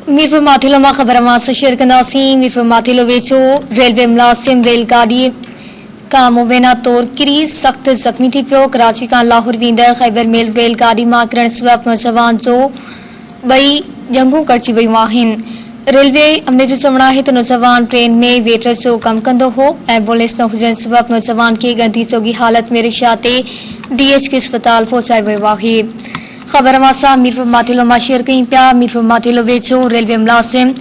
मीरपुर माथिलो में खबर से शेयर कंदासी। मीरपुर माथिलो वेचो रेलवे मुलाजिम रेलगाड़ी का मुबैना तौर किरी सख्त जख्मी थी पियो। कराची का लाहौर वींदड़ खैबर मेल रेलगाड़ी में किरण सबब नौजवान जो बई जंगू करची वयू आहिन। रेलवे अमले जो चवणा है तो नौजवान ट्रेन में वेटर जो कम कंदो हो। एम्बुलेंस न हुजण सबब नौजवान के गंदी चोगी हालत में रिक्शा ते DHQ अस्पताल पहुंचाए वयो आहे। खबर मासा मीरपुर माथिलो में शेयर कई पिया। मीरपुर माथिलो वेचो रेलवे मुलाजिम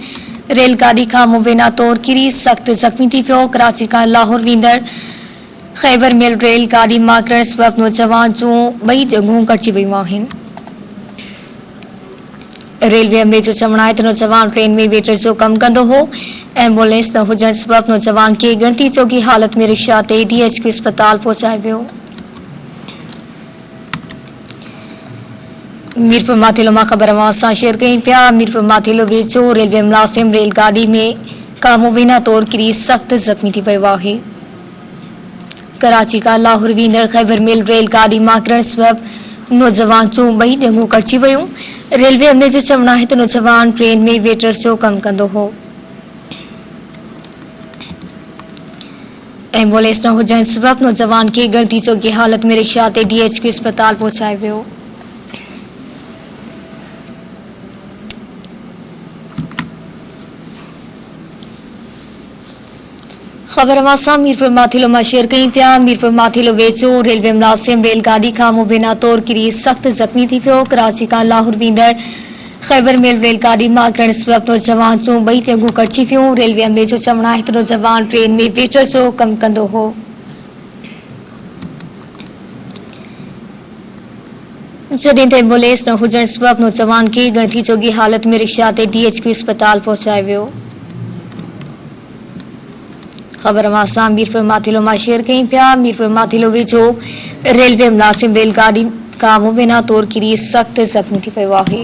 रेलगाड़ी का मुबैना तौर किरी सख्त जख्मी थी पियो। कराची का लाहौर वींदड़ खैबर मेल रेलगाड़ी में किरण सबब नौजवान जो बई जंगू करची वयू आहिन। रेलवे अमले जो चवणा है तो नौजवान ट्रेन में वेटर जो कम कंदो हो। एम्बुलेंस न हुजण सबब नौजवान के गणती चोगी हालत में रिक्शा ते DHQ अस्पताल पहुंचाए वियो। मीरपुर माथिलो में खबर अवां शेयर कई पिया। मीरपुर माथिलो वेचो रेलवे मुलाजिम रेलगाड़ी में का मुबैना तौर किरी सख्त जख्मी थी वयो आहे। कराची का लाहौर वींदड़ खैबर मेल रेलगाड़ी में किरण सबब नौजवान जो बई जंगू करची वयूं। रेलवे अमले जो चवणा है तो नौजवान ट्रेन में वेटर जो कम कंदो हो। एम्बुलेंस न हुजण सबब नौजवान के गणती चोगी हालत में रिक्शा ते DHQ अस्पताल पहुंचाए वियो। खबर वासा मीरपुर माथिलो में शेयर कई पिया। मीरपुर माथिलो वेचो रेलवे मुलाजिम रेलगाड़ी का मुबैना तौर किरी सख्त जख्मी थी पियो। कराची का लाहौर वींदड़ खैबर मेल रेलगाड़ी में किरण सबब नौजवान जो बई जंगू करची पियो। रेलवे अमले जो चवणा है तो नौजवान ट्रेन में वेटर जो कम कंदो हो। जॾहिं त एम्बुलेंस न हुजण सबब नौजवान के गणती चोगी हालत में रिक्शा ते DHQ अस्पताल पहुंचाए वियो। खबर मासा मीरपुर माथिलो में शेयर कई पिया। मीरपुर माथिलो वेचो रेलवे मुलाजिम रेलगाड़ी का मुबैना तौर किरी सख्त जख्मी थी वयो आहे।